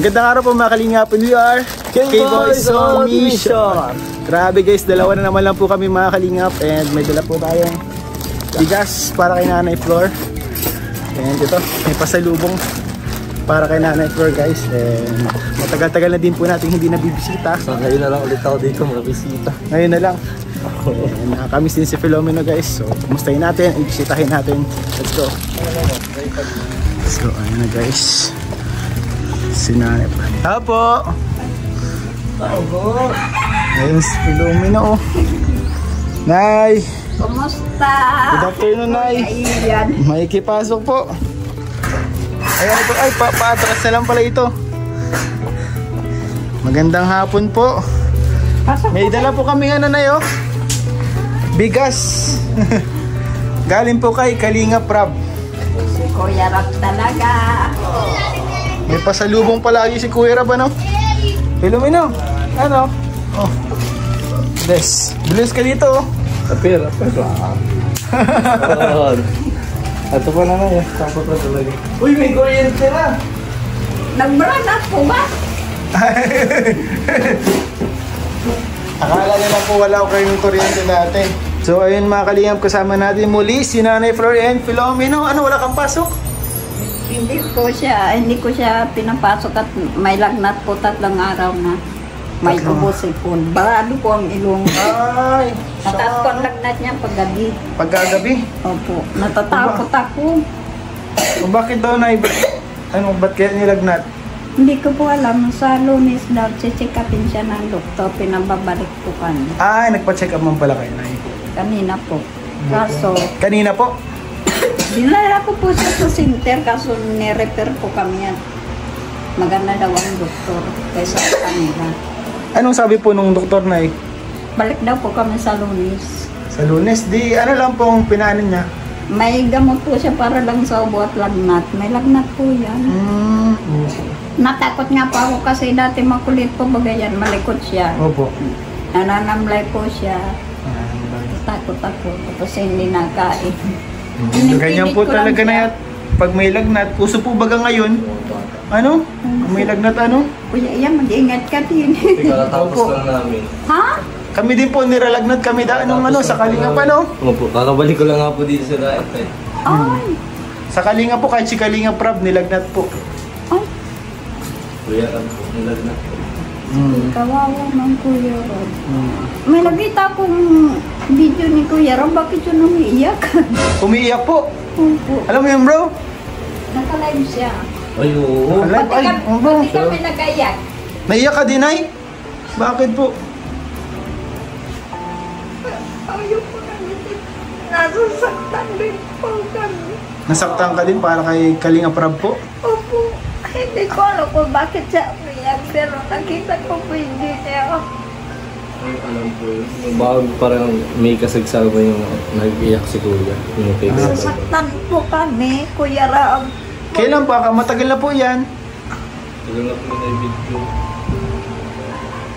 Magandang araw po mga kalingap. We are K-Boys on Mission. Grabe guys, dalawa na naman lang po kami mga kalingap. And may dala po tayong bigas para kay Nanay Flor. And ito, may pasalubong para kay Nanay Flor guys. And matagal-tagal na din po natin hindi nabibisita. So ngayon na lang ulit ako dito mabisita. Ngayon na lang. And nakakamiss din si Filomeno guys. So kumustahin natin, ibisitahin natin. Let's go. So ayun na guys, si Nanay Flor. Tao po. Tao po. Ayun si Filomeno. Nay, kumusta? good afternoon, Nay. Ayan. May ikipasok po. Ayan po. Ay, paatras na lang pala ito. Magandang hapon po. May dala po kami ano na yun. Bigas. Galing po kay Kalinga Prab. Si Kuya Rap talaga. May pasalubong palagi si Kuya Rab, ano? Filomeno, ano? Oh. Bilis ka dito, oh. Apir. Ito pa naman eh. Tapos pa talaga. Uy, may kuryente na. Nag-brand up po ba? Akala nila po wala ko kayong kuryente dati. So ayun mga kalingap, kasama natin muli si Nanay Flor and Filomeno. Ano, wala kang pasok? Hindi ko siya pinapasok at may lagnat po 3 araw na. May ubusin po. Barado po ang ilong. Ay, Nataas po ang lagnat niya paggabi. pagkagabi. Opo. Natatakot ako. O bakit daw na ano, ba't kaya nilagnat? Hindi ko po alam. Sa Lunes daw, check upin siya ng doktor. Pinababalik po kanya. Ay, nagpa-check up man pala kayo, Nay. Kanina po. Kaso, Kanina po? dinala ko po siya sa center. Kaso, nirepair po kami yan. Maganda daw ang doktor kaysa sa kanila. Anong sabi po nung doktor, Nay? Balik daw po kami sa Lunes. Sa Lunes, di ano lang pong pinaanin niya? May gamot po siya para lang sa ubo at lagnat. May lagnat po yan. Natakot nga po ako kasi dati makulit po bagayan. Malikot siya. Opo. Nananamlay po siya. Takot ako. Tapos hindi nakain. Ganyan po talaga na yan. Pag may lagnat, puso po baga ngayon? Ano? Kung may lagnat ano? Kuya, yan, mag-ingat ka din. Kakatapos lang namin. Ha? Kami din po, niralagnat kami nung ano, sa Kalinga pa, no? Opo, kakabalik ko lang nga po dito sa diet eh. Ay. Sa Kalinga po, kahit si Kalinga Prab, nilagnat po. Ay. Kuya Rab po, nilag na. Kawawa ng Kuya Rob. May nakita akong video ni Kuya Rob. Bakit yun umiiyak? Umiiyak po. Opo. Alam mo yun, bro? Naka-live siya. Ay, oo. Alive, ay, bro. Pati kami nag-ayak. Naiyak ka din, ay? Bakit po? Ayaw po namin. Nasasaktan din po kami. Nasaktan ka din para kay Kalinga Prab po? Opo. Hindi ko alam kung bakit siya umiyak. Pero nakita ko po hindi niya. Ay, alam po yun. Bago parang may kasagsama yung nag-iyak si Kuya. Yung text. Nasasaktan po kami, Kuya Ram. Kailan pa ka? Matagal na po yan. Tagal na po na video.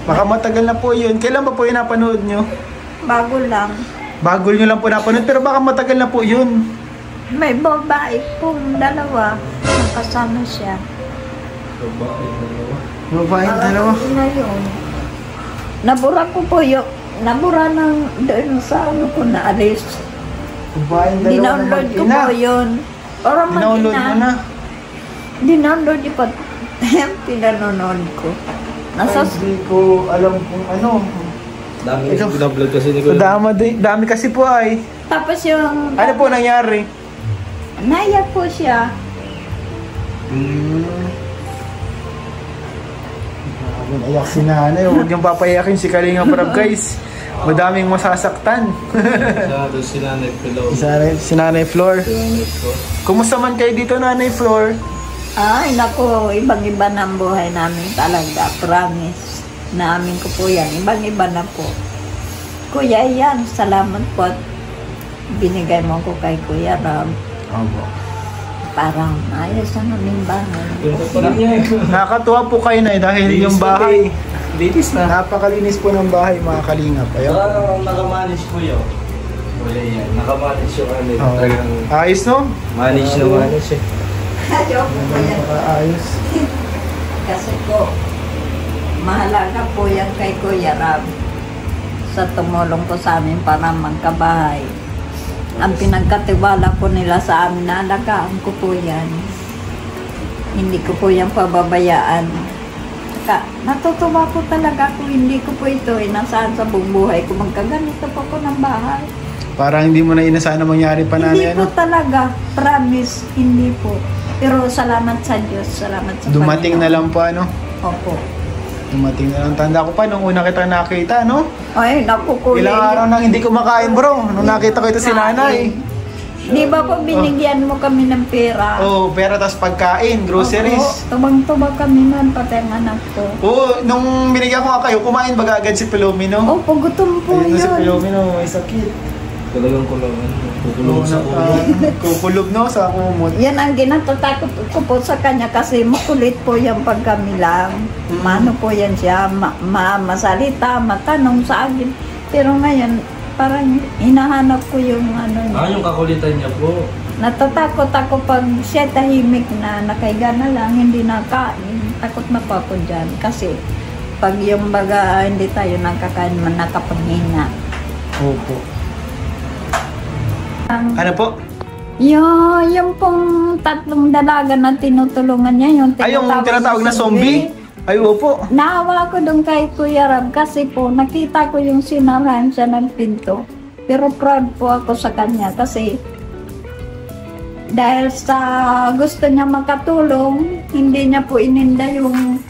Baka matagal na po yun. Kailan pa po yung napanood nyo? Bago lang. Bago nyo lang po napanood, pero baka matagal na po yun. May babae pong 2. Nakasama siya. Babae, dalawa. Babaeng dalawa. Ngayon. Nabura ko po yung nabura ng doon sa ano ko na alis. Babaeng dalawa Dinownload ko ina. po yun. Para Dinownload mo na. Dinownload yung pat pinanonood ko. Nasa Hindi ko alam kung ano. Dami Ito. binablog kasi ni Kuya. Dami kasi po ay. tapos yung Ano po nangyari? naiyak po siya. Ayak si nanay. Huwag niyong papayakin si Kalinga Prab guys. Madaming masasaktan. Siya doon si Nanay Pilaw. Si Nanay Flor. Si Nanay ko. Kumusta man kayo dito, Nanay Flor? Ay, naku, ibang-iba na ang buhay namin talaga. Promise. Naamin ko po yan. Ibang-iba na po. Kuya, yan. Salamat po at binigay mo ko kay Kuya Ram. Opo. Parang ayos ang aming bahay. Nakakatuwa po kayo na dahil Linis yung na bahay. Linis na. Napakalinis po ng bahay, mga Kalingap. Ayun. Nakamanage po yun. Wala yan. Nakamanage yung ano. Oh. Talagang Ayos, no? manage na manage eh. Joke po yan. Ayos. Kasi po, mahalaga po yan kay Kuya Rab sa tumulong po sa amin para magkabahay. Ang pinagkatiwala po nila sa amin, naalagaan ko po yan. Hindi ko po yan pababayaan. Natutuwa po talaga ako, hindi ko po ito inasaan sa buong buhay ko. Magkaganito po ko ng bahay. Parang hindi mo na inasahan na mangyari pa na Hindi po talaga, promise, hindi po. Pero salamat sa Diyos, salamat sa Dumating na Panginoon. lang po, ano? Opo. Dumating na lang. Tanda ko pa nung una kita nakita, no? Ay, naku kuya. Ilang araw nang hindi kumakain, bro. Nung nakita ko ito si nanay. Di ba po binigyan mo kami ng pera? Oh, pera tas pagkain, groceries. Opo, tubang-tuba kami nun, pati ang anak ko. Oo, nung binigyan ko nga kayo, kumain baga agad si Filomeno. Opo, gutom po Ayun na si yun. Filomeno, may sakit. Talagang kulungan. Oo, Kukulong sa ulo. kukulob, no? Sa kumot. Yan ang ginatatakot ko po sa kanya kasi makulit po yan pag kami lang. Mano po yan siya, masalita, matanong sa akin. Pero ngayon, parang hinahanap ko yung ano niya. Yung kakulitan niya po. Natatakot ako pag siya tahimik na, nakahiga na lang, hindi nakain. Takot na po ako dyan. Kasi pag yung baga hindi tayo nakakain, nakapaghina. Opo. Ano po? Yung pong tatlong dalaga na tinutulungan niya, yung Ay, yung tinatawag na zombie? Ay, opo. Naawa ko doon kay Kuya Rab kasi po nakita ko yung sinarahan siya ng pinto. Pero proud po ako sa kanya kasi dahil sa gusto niya makatulong, hindi niya po ininda yung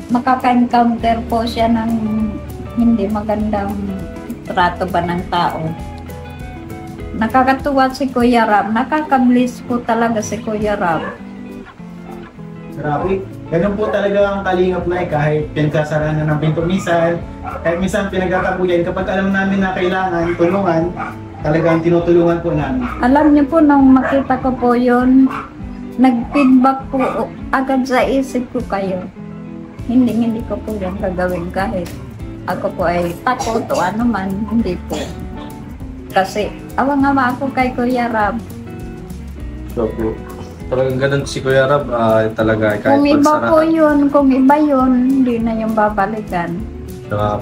makaka-encounter po siya ng hindi magandang trato ba ng tao. Nakakatuwa si Kuya Rab. Nakaka-bliss po talaga si Kuya Rab. Grabe. Ganun po talaga ang kalingap na kahit pinagsasarahan na ng pinto minsan, kahit minsan pinagkakabuyan, kapag alam namin na kailangan tulungan, talagang tinutulungan po namin. Alam niyo po, nung makita ko po yun, nag-feedback po agad sa isip ko kayo. Hindi ko po yan gagawin kahit ako po ay takot o ano man, hindi po. Kasi awang-awa ako kay Kuya Rab. So po. Talagang ganun si Kuya Rab, talaga kahit Kung iba po pagsarahan. yun, kung iba yun, hindi na yung babalikan.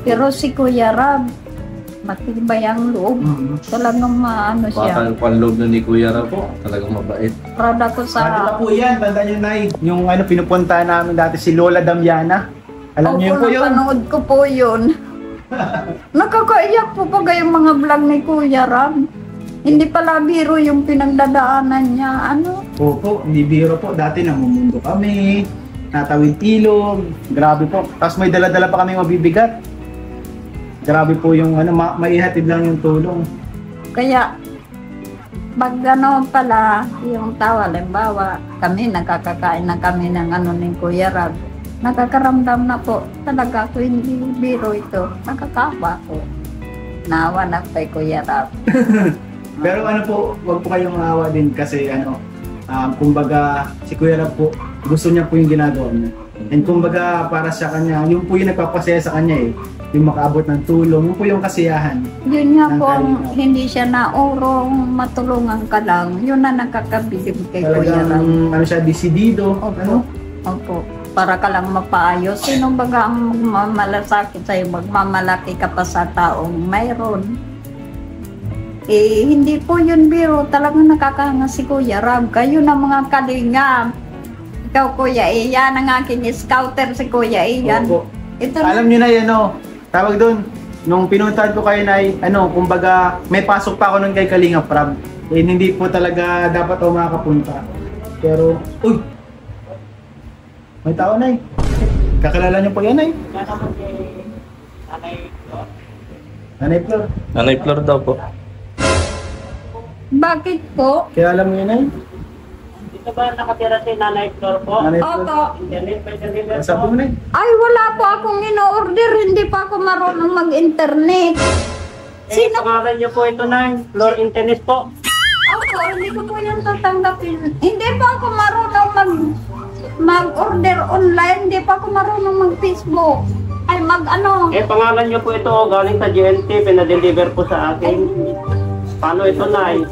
Pero si Kuya Rab, matibay ang loob. Talagang maano siya. Baka panloob na ni Kuya Rab po, talagang mabait. Proud ako Ano sa... po yan? Tanda nyo na yung pinupunta namin dati si Lola Damiana. Alam niyo yun po yun? Napanood ko po yun. Nakakaiyak po pag yung mga vlog ni Kuya Rab. Hindi pala biro yung pinagdadaanan niya. Ano? Opo, hindi biro po. Dati namumundo kami, natawid ilog, grabe po. Tapos may dala-dala pa kami mabibigat. Grabe po yung maihatid lang yung tulong. Kaya, pag ano pala, yung tao, halimbawa, kami, nakakakain na kami ng ano ni Kuya Rab. Nakakaramdam na po, talaga ako hindi biro ito. Nakakawa ko. Naawa na kay Kuya Rab. Pero ano po, wag po kayong maawa din kasi kumbaga si Kuya Rab po, gusto niya po yung ginagawa niya. And kumbaga para sa kanya, yun po yung nagpapasaya sa kanya eh. Yung makaabot ng tulong, yun po yung kasiyahan. Yun nga Ng po, kalingap. hindi siya naurong, matulungan ka lang. Yun na nakakabilib kay Kuya Rab. Talagang siya, desidido. Opo. Ano? Opo. Para ka lang mapaayos. Sino baga ang magmamalasakit sa'yo? Magmamalaki ka pa sa taong mayroon. Eh, hindi po yun biro. Talagang nakakahanga si Kuya Rab. Kayo na mga kalingap. Ikaw, Kuya Ian, ang aking scouter si Kuya Ian. Opo. Ito na. Alam niyo na yan, tawag doon. Nung pinuntahan ko kayo na, kumbaga, may pasok pa ako nun kay Kalingap Rab. Eh, hindi po talaga dapat ako makakapunta. Pero, uy! May tao, Nay. Kakilala niyo po yan, Nay? Nanay Flor. Nanay Flor daw po. Bakit po? Kilala mo yun, Nay? Dito ba nakatira si Nanay Flor po? Nanay Flor. Opo. Internet pa deliver Sabi mo, Nay? Ay, wala po akong in-order. Hindi pa ako marunong mag-internet. Sino? Pangalan niyo po ito, Nay. Flor Internet po. Opo, hindi ko po yan tatanggapin. Hindi pa ako marunong mag-order online. Hindi pa ako marunong mag-Facebook. Ay, mag-ano. Pangalan niyo po ito, galing sa GNT, pinadeliver po sa Ay, akin. Paano ito, Nay?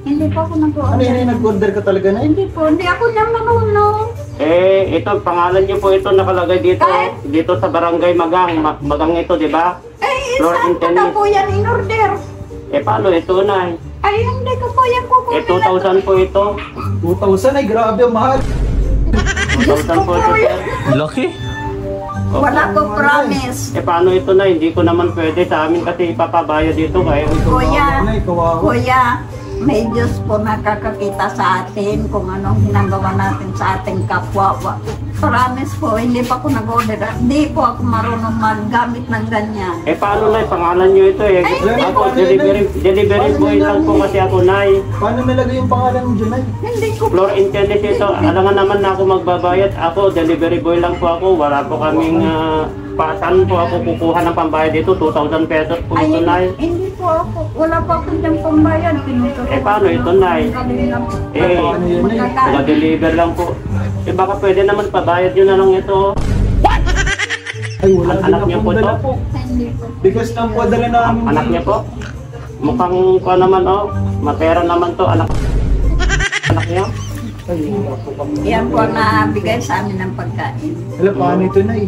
hindi pa ako Ano nag-order. yun, nag-order ka talaga, Nay? Hindi po, hindi ako niya marunong. Ito, pangalan niyo po ito nakalagay dito. Dito sa Barangay Magang. Magang ito, di ba? Floor Saan ko na po yan in-order? Paano ito, Nay? Ay, hindi ko po yan kukunin. 2,000 po ito. 2,000 ay grabe, mahal. 2,000 po ito, sir. Laki. Wala ko promise. Paano ito, Nay? Hindi ko naman pwede sa amin kasi ipapabayo dito. Kaya Kuya, Nay, kawawa. Kuya, may Diyos po nakakakita sa atin kung anong ginagawa natin sa ating kapwa. Promise po, hindi pa ako nag-order. Hindi po ako marunong maggamit ng ganyan. paano, Nay? Pangalan niyo ito, Ako, delivery boy lang po kasi ako, Nay. Paano nalagay yung pangalan mo dyan, Nay? Hindi ko Floor intended ito. Alangan naman na ako magbabayad. Ako, delivery boy lang po ako. Wala po kaming saan po ako kukuha ng pambayad dito. 2,000 pesos po ito, Nay. Hindi po ako. Wala pa akong dyan pambayad. Paano ito, Nay? Deliver lang po. Baka pwede naman pabayad nyo na lang ito. Ay, wala din Anak niya akong po dala to? po. Hindi po. Bigas lang po dala namin. Anak niya po? Mukhang pa naman, matera naman to. Anak niya? Yan po ang nabigay sa amin ng pagkain. Wala, paano ito, Nay?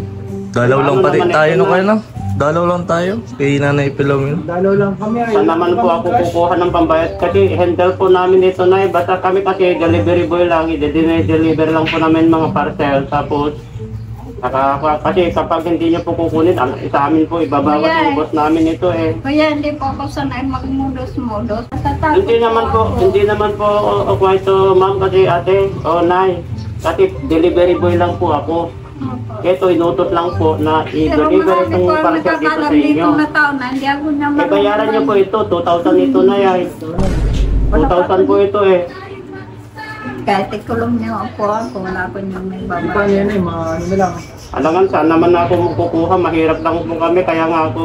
Dalaw lang Ano pa rin naman tayo ito, no Nay? kayo no? Dalaw lang tayo. Kay Nanay Filomeno. Dalaw lang kami. Ay, Saan naman po ako kukuha ng pambayad? Kasi handle po namin ito, Nay. Basta kami kasi delivery boy lang. I-deliver lang po namin mga parcel. Tapos, kasi kapag hindi niyo po kukunin, sa amin po, ibabawas Kuya, yung boss namin ito Kuya, hindi po ako sanay magmudos-mudos. Hindi naman po ako ito, ma'am, kasi ate, Nay. Kasi delivery boy lang po ako. Ito, inutos lang po na Pero i-deliver marami po itong ang parcel dito nakakalam sa dito inyo. na tao na hindi ako niya Bayaran niyo po ito, 2,000 ito na yan. 2,000 po ito Kahit ikulong niyo ako, kung wala ko niyong may Di pa yan, Nay. Mga ano na lang. Alangan, saan naman ako kukuha? Mahirap lang po kami, kaya nga ako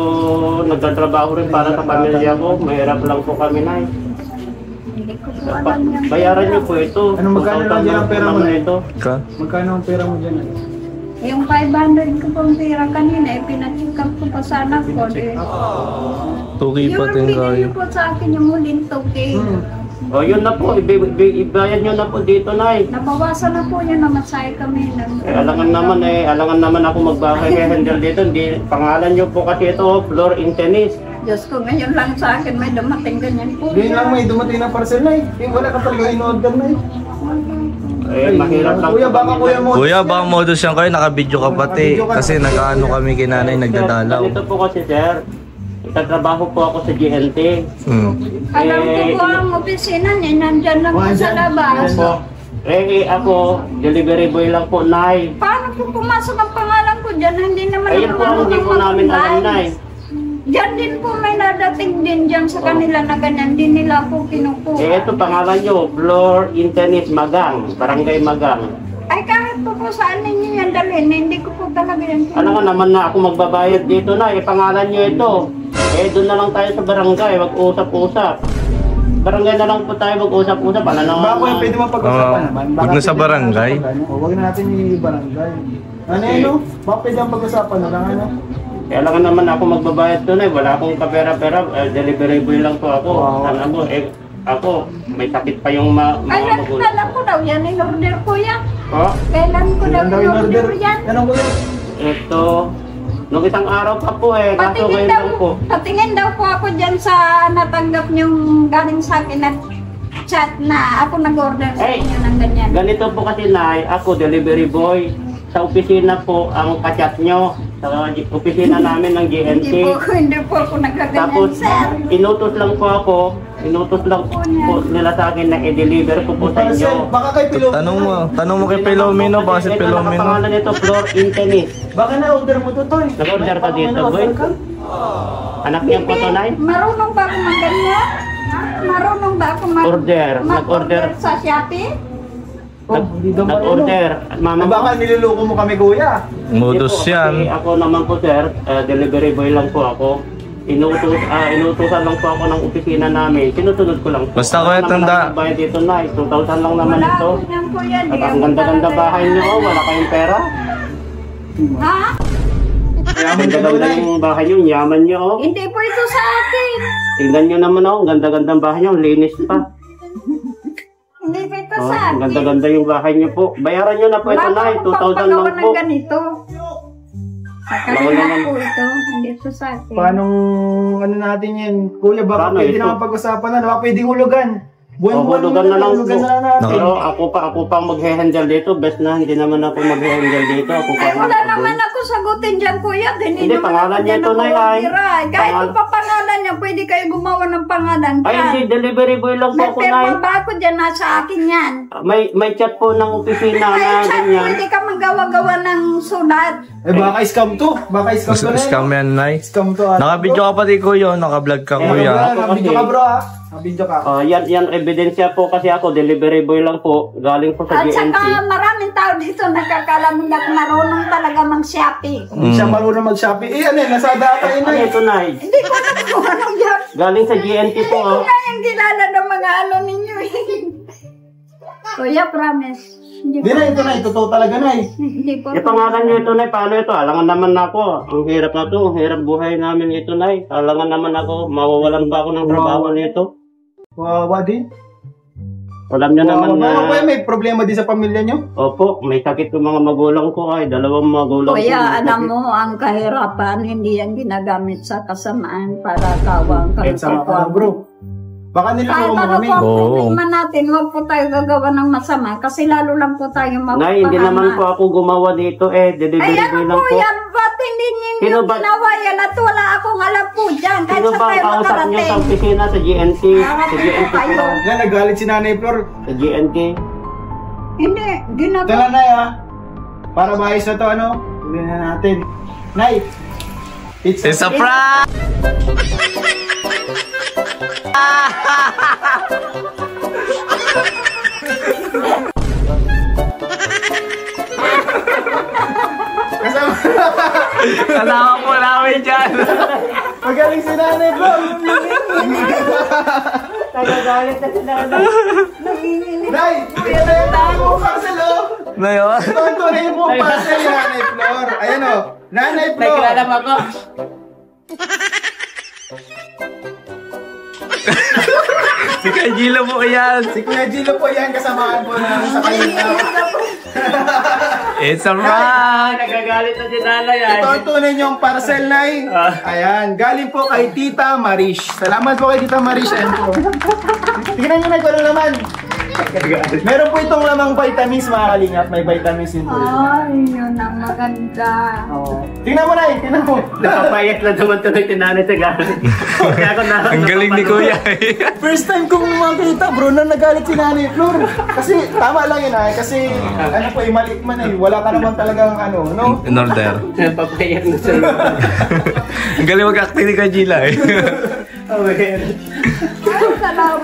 nagtatrabaho rin para sa pamilya ko. Mahirap lang po kami, Nay. Hindi ko po alam yan. Bayaran niyo po ito. Ano, magkano lang dyan ang pera mo, Nay? ito? Ka? Magkano ang pera mo dyan, Nay? Yung 500 ko pong pera kanina, pinacheck up ko pa sa anak ko. Tuki Yung pa din binigay kayo. niyo po sa akin yung huling 2K. Yun na po, ibayad niyo na po dito, Nay. Nabawasan na po yun, namasahe kami. Alangan naman ako magbahay kay handle dito. Hindi, pangalan niyo po kasi ito, floor in tennis. Diyos ko, ngayon lang sa akin may dumating ganyan po. Ganyan lang, may dumating na parcel, Nay. Wala ka talaga in-order, Nay. Mahirap lang Kuya, po baka kami, kuya Nay. mo. Kuya, baka modus yan kayo. Nakabidyo ka pati. Kasi nag-ano kami kay Nanay, nagdadalaw. Ganito po kasi, sir. Nagtatrabaho po ako sa GNT. Alam ko po ang opisina niya, nandyan lang po sa labas. Ako, delivery boy lang po, Nay. Paano po pumasok ang pangalan ko dyan? Hindi naman Ayun po, hindi po namin alam, Nay. Diyan din po may nadating din dyan sa kanila na ganyan. Din nila po kinukuha. Ito pangalan nyo, Floor in Tennis Magang, Barangay Magang. Ay kahit po saan ninyo yan dalhin, hindi ko po talaga yan. Ano nga naman na ako magbabayad dito, na pangalan nyo ito. Doon na lang tayo sa barangay, mag-usap-usap. Barangay na lang po tayo mag-usap-usap. Ano na Baka kuya, pwede mo pag-usapan naman. Huwag na sa barangay. Huwag na natin yung barangay. Ano? Baka pwede ang pag-usapan na lang, ano? Kaya lang naman ako magbabayad doon wala akong kapera-pera, delivery boy lang po ako. Wow. Ako, may sakit pa yung mga magulang. Kailan ko daw yan, in-order ko yan. Kailan ko daw Ilan daw in-order yan. Anong kuya? Ito, nung isang araw pa po kaso ngayon lang po. Patingin daw po ako dyan sa natanggap niyong galing sa akin na chat na ako nag-order sa inyo ng ganyan. Ganito po kasi, Nay, ako delivery boy. Sa opisina po ang kachat nyo. Sa opisina namin ng GNT. Hindi po ako nagkaganyan, Tapos, sir. inutos lang po nila sa akin na i-deliver ko po sa inyo. Baka kay Pilomeno. Tanong mo kay Filomeno, baka si Ito Filomeno. nakapangalan nito, Floor in Tennis. Baka na-order mo to, Toy. Nag-order ka dito, boy? Anak niya po to, Nay? Marunong ba ako mag-ganyan? Marunong ba ako Order. mag-order sa Shopee? Nag-order. Mama mo? Baka niluluko mo kami, kuya. Modus Hindi po, yan. kasi ako naman po, sir, delivery boy lang po ako. Inutusan lang po ako ng opisina namin. Sinusunod ko lang po. Basta kuya, tanda. Bayad dito, na 2,000 lang naman Wala ito. ako niyan po yan. At ang ganda-ganda bahay niyo, wala kayong pera. Ha? Yaman ka daw, Ganda Nay. yung bahay niyo, yaman niyo. Hindi po ito sa akin. Tingnan niyo naman, ang ganda-ganda bahay niyo, linis pa. Hindi po ito sa akin. Ganda-ganda yung bahay niyo po. Bayaran niyo na po ito, Nay. 2,000 lang po. ng ganito. Nakalina po ito. Hindi ito sa akin. Paano, ano natin yan? Kuya, baka Paano pwede ito? naman pag-usapan na, baka pwede hulugan. Hulugan na lang po. hulugan na natin. Pero ako pa mag-handle dito. Best na hindi naman ako mag-handle dito. Ako pa Ay, wala naman ako sagutin dyan, kuya. Hindi, pangalan niya ito, Nay. Kahit kung papangalan niya, pwede kayo gumawa ng pangalan Ay, hindi. dyan. Delivery boy lang po May ako, perma Nay. ba ako dyan? Nasa akin yan. May chat po ng opisina na Ay, saan ganyan. pwede ka magawa-gawa ng sulat? Eh, baka scam to. Baka scam to na yun. Scam yan, Nay. Scam to. Nakabidyo ka pati kuya, nakablog ka kuya. Nakabidyo ka bro ha. Nakabidyo ka. Yan ebidensya po kasi ako, delivery boy lang po. Galing po sa At GNC. saka maraming tao dito nakakalam na marunong talaga mag-shopping. Hindi siya marunong mag-shopping. Eh, ano yun? Nasa data yun Ano na ito, Nay? Hindi ko na kung anong yan. Galing sa GNC po, Hindi ko oh. na yung kilala ng mga ano ninyo eh. Kuya, promise. Hindi Hindi na, ito na. Ito totoo talaga na eh. Hindi ko. Ipangalan nyo ito, Nay. Paano ito? Alangan naman ako. Ang hirap na to. Ang hirap buhay namin ito, Nay. Alangan naman ako. Mawawalan ba ako ng trabaho nito? Wawa din. Alam nyo naman na... Kuya, may problema din sa pamilya nyo? Opo, may sakit yung mga magulang ko. Ay, dalawang magulang ko. Kuya, may alam sakit. mo, ang kahirapan, hindi yan ginagamit sa kasamaan para kawang Eh, sama ka na, bro. Baka Kahit niloko mo ano kami. po ang Oo. problema natin, huwag po tayo gagawa ng masama kasi lalo lang po tayo mapapahama. Nay, hindi naman po ako gumawa dito eh. Ay, Delivery ano boy lang po po. yan? Ba't hindi Sino ninyo ba- ginawa yan at wala akong alam po dyan? Kahit Sino sa ba tayo ang kausap niyo sa makarating. opisina sa GNC? Sa GNC po. Kayo. Yan, nagalit si Nanay Flor. Sa GNC. Hindi, Ito ginagawa. na, Nay ha. Para maayos na to, ano? Hindi na natin. Nay! It's It's a prank! Kasama. Kasama po namin dyan. Magaling si Nanay Flor. Nagagalit na sila. Nanginginig. Nay! Ito na yung tago parcel, oh! Na yun? Ito na yung buong parcel ni Nanay Flor. Ayan, oh. Nanay Flor. mo ako. Si Kajilo po yan. Si Kuya Gilo po yan, kasamaan po namin sa kanina. It's a prank! Nagagalit na si Nanay ay. Ito ang tunay niyong parcel, Nay. Ayan, galing po kay Tita Marish. Salamat po kay Tita Marish. Ayan po. Tingnan niyo na kung ano naman. Meron po itong lamang vitamins, mga kalingap. May vitamins din po. Ay, yun ang maganda. Oo. Tingnan mo, Nay. Tingnan mo. Napapayat lang naman tuloy si Nanay sa galit. Kaya ako na... Ang galing ni Kuya. First time kong makita, bro, na nagalit si Nanay Flor. Kasi, tama lang yun, ay. Kasi, ano po, mali man eh. Wala ka naman talagang ano, no? In order. Napapayat na siya. Ang galing mag-acting ni Kajila eh. Ay, salamat.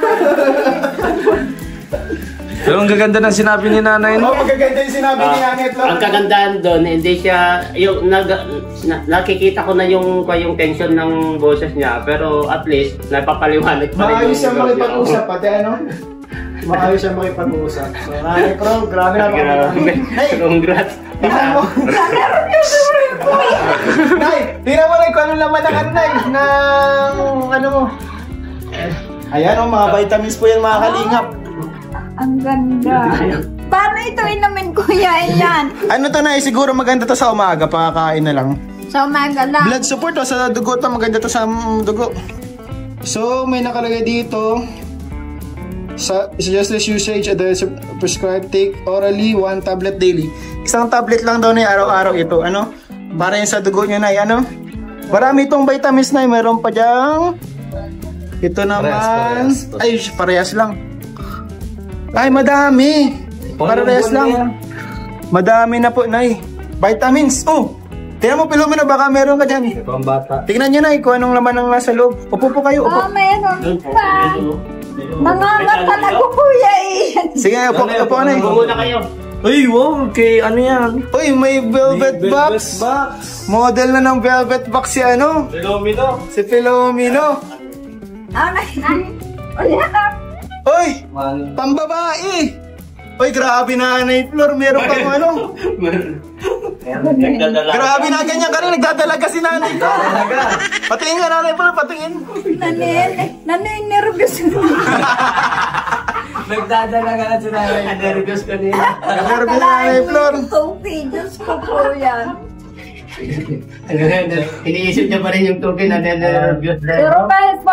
Pero ang gaganda ng sinabi ni nanay. Oh, magaganda yung sinabi ni Nanay Flor. Ang kagandahan doon, hindi siya, yung, nakikita ko na yung tension ng boses niya, pero at least, napapaliwanag pa rin. Maayos siya yung makipag-usap, pati ano? Maayos siya makipag-usap. So, Nanay Flor, grabe na Grabe. Hey, Congrats. tingnan mo. Nay, tingnan mo na kung ano naman ang ano, Nay, ng ano mo. Ayan o, mga vitamins po yan, mga kalingap. Ang ganda. Paano ito inumin, kuya? Yan. Ano to, Nay? Siguro maganda to sa umaga, pakakain na lang. Sa umaga lang. Blood support to, sa dugo to, maganda to sa dugo. So, may nakalagay dito. Suggested usage at the prescribed take orally 1 tablet daily. Isang tablet lang daw na araw-araw ito. Ano? Para yan sa dugo nyo, Nay. Ano? Marami itong vitamins, Nay. Meron pa dyang ito naman. Ay, parehas lang. Ay, madami. Parehas lang. Madami na po, Nay. Vitamins. Oh, tingnan mo, Pilomeno, baka meron ka dyan. Pambata. Tingnan nyo, Nay, kung anong laman ng nasa loob. Upo po kayo, upo. Mayroon pa. Nangangatal ako, kuya eh. Sige, upo, upo, Nay. Muna kayo. Uy, wow, okay, ano yan? Uy, may velvet box. Model na ng velvet box si ano? Filomeno. Si Filomeno. Uy, pambabae. Uy, grabe na, Nanay Flor. Meron pang ano. Grabe na ganyan ka rin. Nagdadalaga si Nanay ko. Patingin nga, Nanay Flor. Patingin. Nanin, nervous. Nagdadala ka na si nanay. Nervous kanina. Nervous na nanay Flor. Tubig, Diyos ko po yan. Iniisip niya pa rin yung tubig na nervous na. Pero kahit pa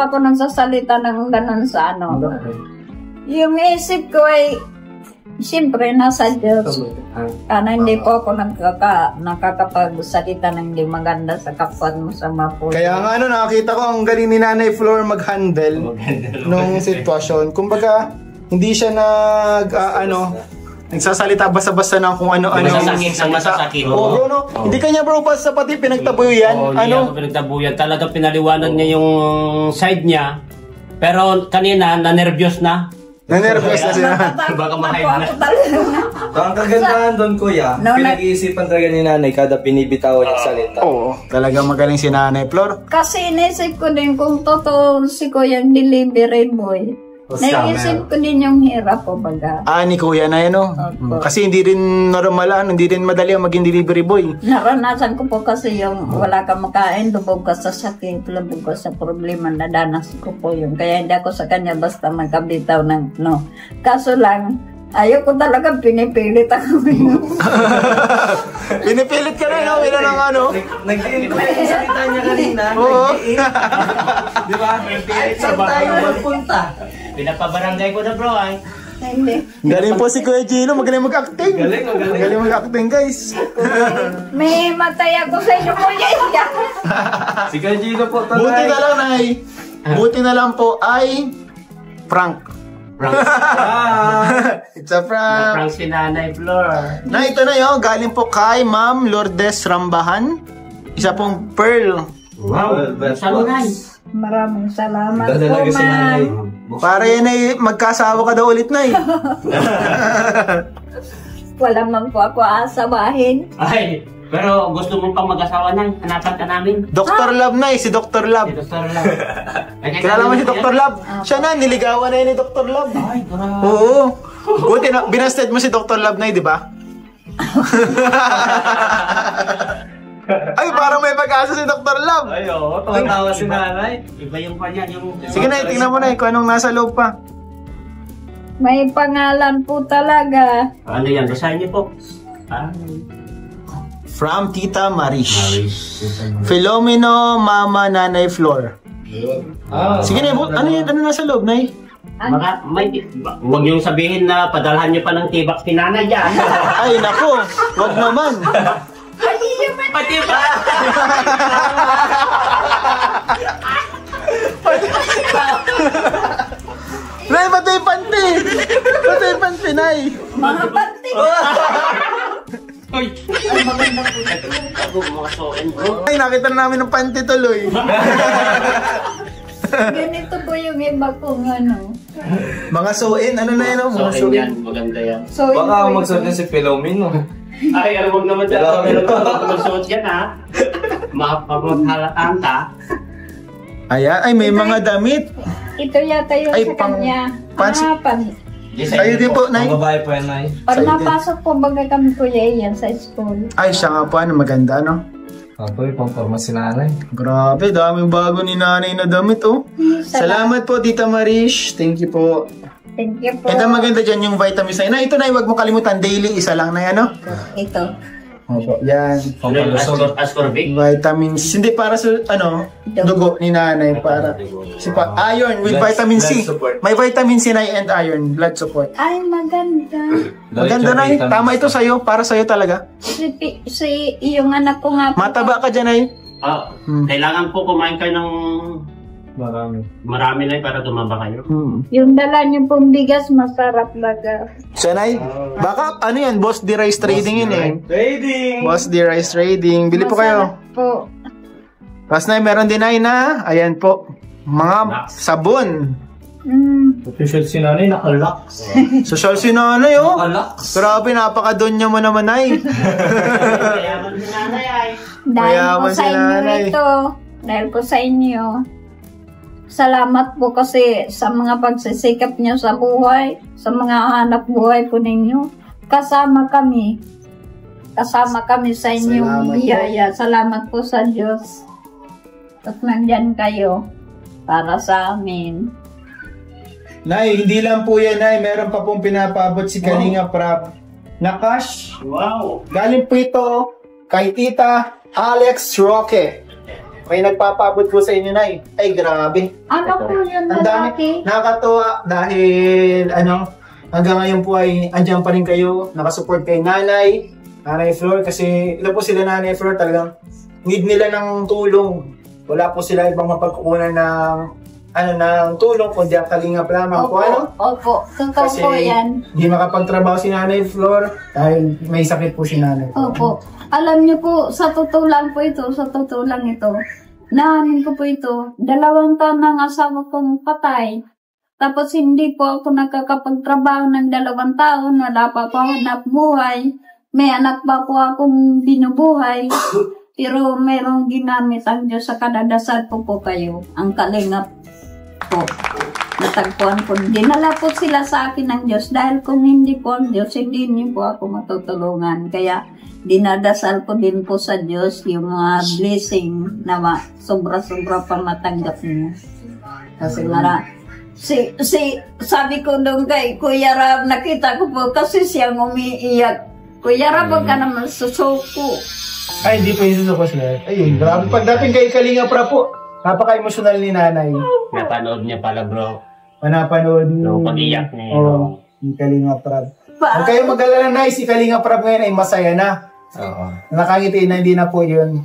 ako nagsasalita ng ganun sa ano, yung isip ko ay, siyempre, nasa Diyos. Hindi po ako nakakapagsalita ng hindi maganda sa kapwa mo sa mga Kaya nga nakakita ko ang galing ni Nanay Flor mag-handle nung sitwasyon. Kumbaga, hindi siya nagsasalita basta-basta ng kung ano-ano. Masasakit. Oo, no? Hindi kanya bro, basta pati pinagtabuyan. Hindi ako pinagtabuyan. Talaga pinaliwanag niya yung side niya. Pero kanina, na-nervyos na. Na-nervous na siya. Baka ma-hide na. So, ang kagandahan doon, kuya, pinag-iisipan talaga ni nanay kada binibitawan yung salita. Oo, talaga magaling si Nanay Flor. Kasi inisip ko din kung totoo si Kuya yung delivery boy. Naisip ko din yung hirap po baga. Ni Kuya na yan, no? Kasi hindi rin normal, hindi rin madali ang maging delivery boy. Naranasan ko po kasi yung wala ka makain, lubog ka sa sakit, lubog ka sa problema, nadanas ko po yun. Kaya hindi ako sa kanya basta magkabitaw ng no. Kaso lang, ayoko talaga pinipilit ako. Pinipilit ka na, no? Ina ng ano? Nag-i-include yung salita niya kanina. Oo. Di ba? Saan tayo magpunta? Pinapabarangay ko na bro ay. Hindi. Galing po si Kuya Gino, magaling mag-acting. Galing mag-acting, guys. May matay ako sa inyo, Kuya. Si Kuya Gino po to. Buti na lang, Nay. Buti na lang po ay prank. It's a prank. Prank si Nanay Flor. Na ito na yun, galing po kay Ma'am Lourdes Rambahan. Isa pong pearl. Wow. Salunay. Maraming salamat po, Dadalaga si nanay. ma'am. Para yan ay magkasawa ka daw ulit, Nay. Wala man po ako asawahin. Ay, pero gusto mo pang mag-asawa na, hanapan ka namin. Dr. Love, Nay, si Dr. Love. Ito, sir lang. Kilala mo si Dr. Love? Siya na, niligawan na yun ni Dr. Love. Ay, grabe. Oo. Buti na, binasted mo si Dr. Love, Nay, di ba? Ay, parang may pag-asa si Dr. Love. Ay, oo. Tumatawa si nanay. Iba yung kanya, yung... Sige, Nay, tingnan mo, Nay, kung anong nasa loob pa. May pangalan po talaga. Ano yan? Basahin niyo po. From Tita Marish. Filomeno, Mama, Nanay Flor. Sige, Nay, ano yan? Ano nasa loob, Nay? Baka may... Huwag niyong sabihin na padalhan niyo pa ng tibak si Nanay yan. Ay, nako. Wag naman. Pati ba? Nay, pati yung panty. Pati yung panty, Nay. Mga panty. Uy! Ay, maganda po. Ako, mga soen bro. Ay, nakita na namin ng panty tuloy. Ganito po yung iba kong ano. Mga suin, ano na yun? Mga Soen yan, maganda yan. So, Baka magsuot niya si Filomeno. Ay, huwag naman dyan. Magsuot yan ha. Mapaghalatan ka. Ayan, ay may mga damit. ito yata yung Ay, sa pang- kanya. pants- Kayo din po, Nay. Ang babae po yan, Nay. Pag Sa'yo din. napasok po baga kami Kuya Ian sa school. Ay, siya nga po, ano, maganda, no? Ako, pang-forma si nanay. Grabe, daming bago ni Nanay na damit, oh. Salamat po, Tita Marish. Thank you po. Thank you po. And ang maganda dyan yung vitamins na ito na, huwag mo kalimutan, daily, isa lang na yan, no? Ito. Opo, yan. Ascorbic. Vitamins, hindi para sa, dugo ni Nanay, para, iron with Blood- vitamin C. blood support. May vitamin C na and iron, blood support. Ay, maganda. Maganda na eh. Tama ito sa'yo, para sa'yo talaga. Si yung anak ko nga po. Mataba ka dyan ay. Kailangan po kumain kayo ng marami na para tumaba kayo. Yung dala niyo pong bigas, masarap baga. Sanay, baka ano yan, Boss D Rice Trading yun eh. Trading! Boss D Rice Trading. Bili po kayo. Masarap po. Tapos na, meron din ay na, ayan po, mga sabon. Official si nanay, nakalax. Social si Nanay, oh. Nakalax. Grabe, napakadonya mo naman ay. Kayaman si Nanay ay. Dahil po Mayaman sa si inyo Nanay. ito. Dahil po sa inyo. Salamat po kasi sa mga pagsisikap niyo sa buhay, sa mga hanap buhay po ninyo. Kasama kami. Kasama kami sa inyong biyaya. Salamat po sa Diyos. At nandyan kayo para sa amin. Nay, hindi lang po yan, Nay. Meron pa pong pinapaabot si Kalinga Prab na cash. Wow! Galing po ito kay Tita Alex Roque. May nagpapaabot po sa inyo, Nay. Ay, grabe. Ano po yun, Ang dami. lalaki? Nakakatuwa dahil, hanggang ngayon po ay andyan pa rin kayo. Nakasupport kay Nanay Flor. Kasi, ilan po sila Nanay Flor, talagang need nila ng tulong. Wala po sila ibang mapagkukunan ng tulong kundi ang Kalingap lamang po, Opo, totoo Kasi po yan. hindi makapagtrabaho si Nanay Flor dahil may sakit po si Nanay Flor. Opo. Alam niyo po, sa totoo lang po ito, nahanin ko po ito, 2 taon ng asawa kong patay. Tapos hindi po ako nakakapagtrabaho ng 2 taon, wala pa po hanap buhay. May anak pa po akong binubuhay. Pero mayroong ginamit ang Diyos sa kadadasal po kayo, ang Kalingap po. Natagpuan po. Dinala po sila sa akin ng Diyos dahil kung hindi po ang Diyos, hindi niyo po ako matutulungan. Kaya dinadasal ko din po sa Diyos yung mga blessing na sobra-sobra pa matanggap niyo. Kasi sabi ko doon kay Kuya Rab, nakita ko po kasi siyang umiiyak. Kuya Rab, wag ka naman susuko. Ay, hindi po yung susuko sila. Ayun, grabe. Pagdating kay Kalinga Prab po, napaka-emotional ni Nanay. Napanood niya pala, bro. Napanood Yung pag-iyak niya. Oo, yung Kalinga Prab. Huwag kayong mag-alala, Nay. Si Kalinga Prab ngayon ay masaya na. Oo. Nakangiti na, hindi na po yun.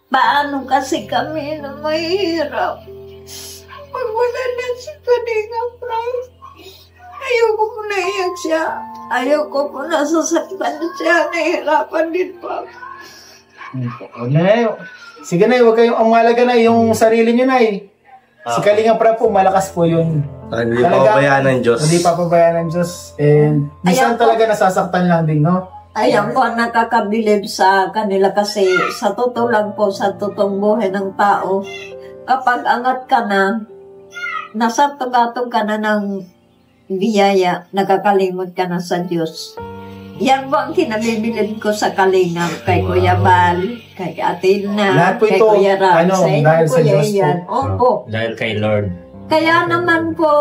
Paano kasi kami na mahirap? Pag wala na si Kalinga Prab, ayoko po naiyak siya. Ayoko po nasasaktan siya. Nahihirapan din po. Nay, sige, Nay. Huwag kayong umalaga, Nay. Yung sarili niyo, Nay. Si Kalinga Prab po, malakas po yun. Hindi pa pabayaan ng Diyos. Hindi pa pabayaan ng Diyos. And minsan talaga nasasaktan lang din, no? Ayan po ang nakakabilib sa kanila kasi sa totoo lang po, sa totoong buhay ng tao, kapag angat ka na, nasa tugatog ka na ng biyaya, nakakalimot ka na sa Diyos. Yan po ang kinabibilib ko sa Kalingap, kay Kuya Bal, kay Ate Na, Lahat po kay ito, Kuya Ram, sa inyo dahil po sa Diyos po. yan. Opo. Dahil kay Lord. Kaya naman po,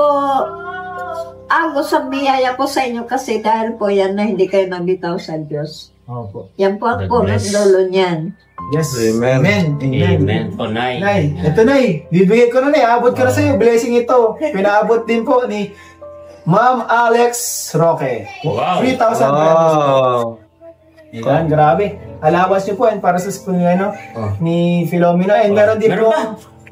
ako sa biyaya po sa inyo kasi dahil po yan na hindi kayo nabitaw sa Diyos. Opo. Yan po ang God punot bless. dulo niyan. Yes. Amen. Amen. Amen po, Nay. Nay, ito, Nay. Bibigay ko na, Nay. Abot ko na sa'yo. Blessing ito. Pinaabot din po ni Ma'am Alex Roque. Wow. 3,000 pesos. Wow. Yan, grabe. Allowance niyo po yan para sa school ni Filomeno. And meron din po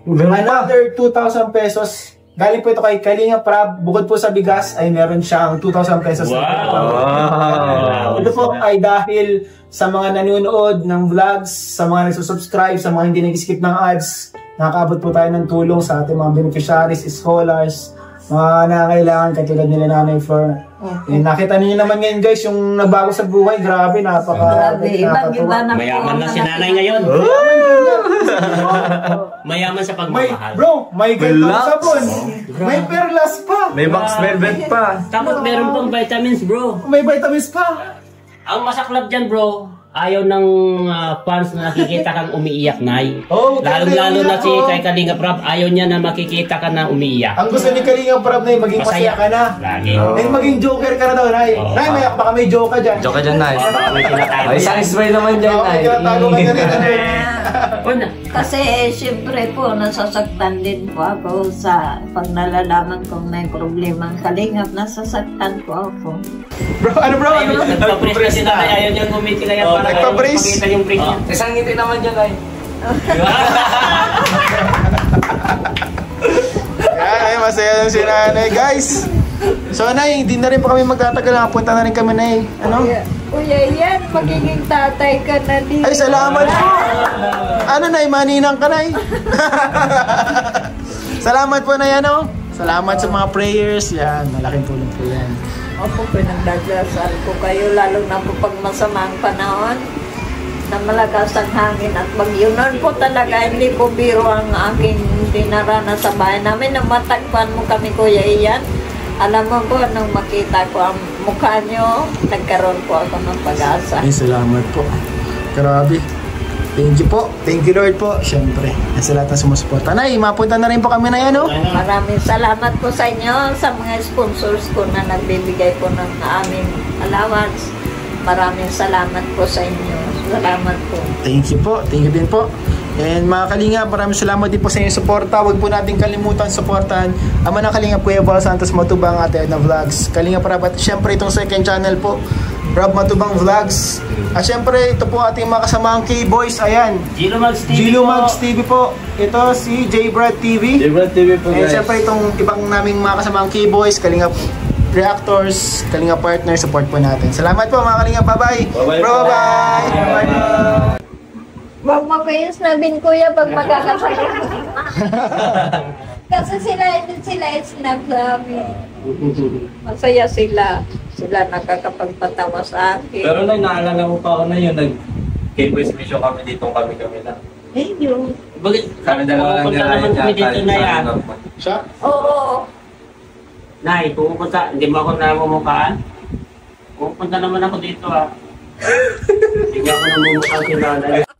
another 2,000 pesos. Galing po ito kay Kalinga Prab. Bukod po sa bigas, ay meron siyang 2,000 pesos. Wow. Ito po ay dahil sa mga nanonood ng vlogs, sa mga nagsusubscribe, sa mga hindi nag-skip ng ads, nakakaabot po tayo ng tulong sa ating mga beneficiaries, scholars, mga nangangailangan katulad nila Nanay Flor. Nakita niyo naman ngayon, guys, yung nagbago sa buhay. Grabe, Grabe, ibang-iba na po. Mayaman na si nanay ngayon. Mayaman sa pagmamahal. May ganitong sabon. May perlas pa. May box velvet pa. Tapos meron pang vitamins, bro. May vitamins pa. Ang masaklap dyan, bro, ayaw ng fans na nakikita kang umiiyak, Nay. Oh, Lalo-lalo na si oh. kay Kalinga Prab, ayaw niya na makikita ka na umiiyak. Ang gusto ni Kalinga Prab na maging masaya ka na. Lagi. And maging joker ka na daw, Nay. Oh. Nay, baka may joke ka dyan. Joke ka dyan, Nay. Baka may tinatago May yan. isang spray naman dyan, Baka may Nay. tinatago ka dyan. Una. Kasi siyempre po, nasasaktan din po ako sa pag nalalaman kong may problema ang Kalingap, nasasaktan po ako. Bro, ano bro? Ano bro? Nagpa-press kasi nanay, ayaw niya ngumiti kaya para nagpa-brace. makita yung brace niya. Isang ngiti naman dyan, Nay. Yan, ay masaya lang si Nanay, guys. So, Nay, hindi na rin po kami magtatagal. Nakapunta na rin kami, Nay. Ano? Kuya, yan, magiging tatay ka na din. Ay, salamat po. Ano, Nay? Maninang ka, Nay. Salamat po, Nay, ano? Salamat sa mga prayers. Yan, malaking tulong po yan. Opo, pinagdadasal ko kayo, lalo na po pag masamang panahon na malakas ang hangin at bagyo. Noon po talaga, hindi po biro ang aking dinarana sa bahay namin. Nang matagpan mo kami, Kuya Ian, alam mo po, nung makita ko ang mukha nyo, nagkaroon po ako ng pag-asa. Ay, salamat po. Grabe. Thank you po. Thank you Lord po. Siyempre, sa lahat na sumusuporta. Nay, mapunta na rin po kami na yan, no? Maraming salamat po sa inyo, sa mga sponsors ko na nagbibigay po ng aming allowance. Maraming salamat po sa inyo. Salamat po. Thank you po. Thank you din po. And mga Kalingap, maraming salamat din po sa inyong suporta. Huwag po natin kalimutan suportahan Ama ng Kalingap, Kuya Val Santos Matubang, Ate Edna Vlogs, Kalingap Rob, at syempre itong second channel po, Rob Matubang Vlogs. At syempre ito po ating mga kasamaang K-Boys. Ayan, Gilo Mags TV Gilo po. Mags TV po. Ito si J-Brad TV. J-Brad TV po, And guys. syempre itong ibang naming mga kasamaang K-Boys, Kalingap Reactors, Kalingap Partner, support po natin. Salamat po mga Kalingap. Bye-bye. Bye-bye Bro, po. bye-bye. Bye-bye. Wag mo kayo sinabing kuya pag magkakasaya. Kasi hindi sila snap sa amin. Masaya sila. Sila nakakapagpatawa sa akin. Pero naalala mo pa ako na yun, nag-K-Boys mission kami dito, kami lang. Eh, yun. Bakit? Kami dalawa lang Pupunta naman kami dito na yan. Siya? Oo. Nay, pupunta. Hindi mo ako namumukhaan? Pupunta naman ako dito, ah. Hindi ako namumukhaan si nanay.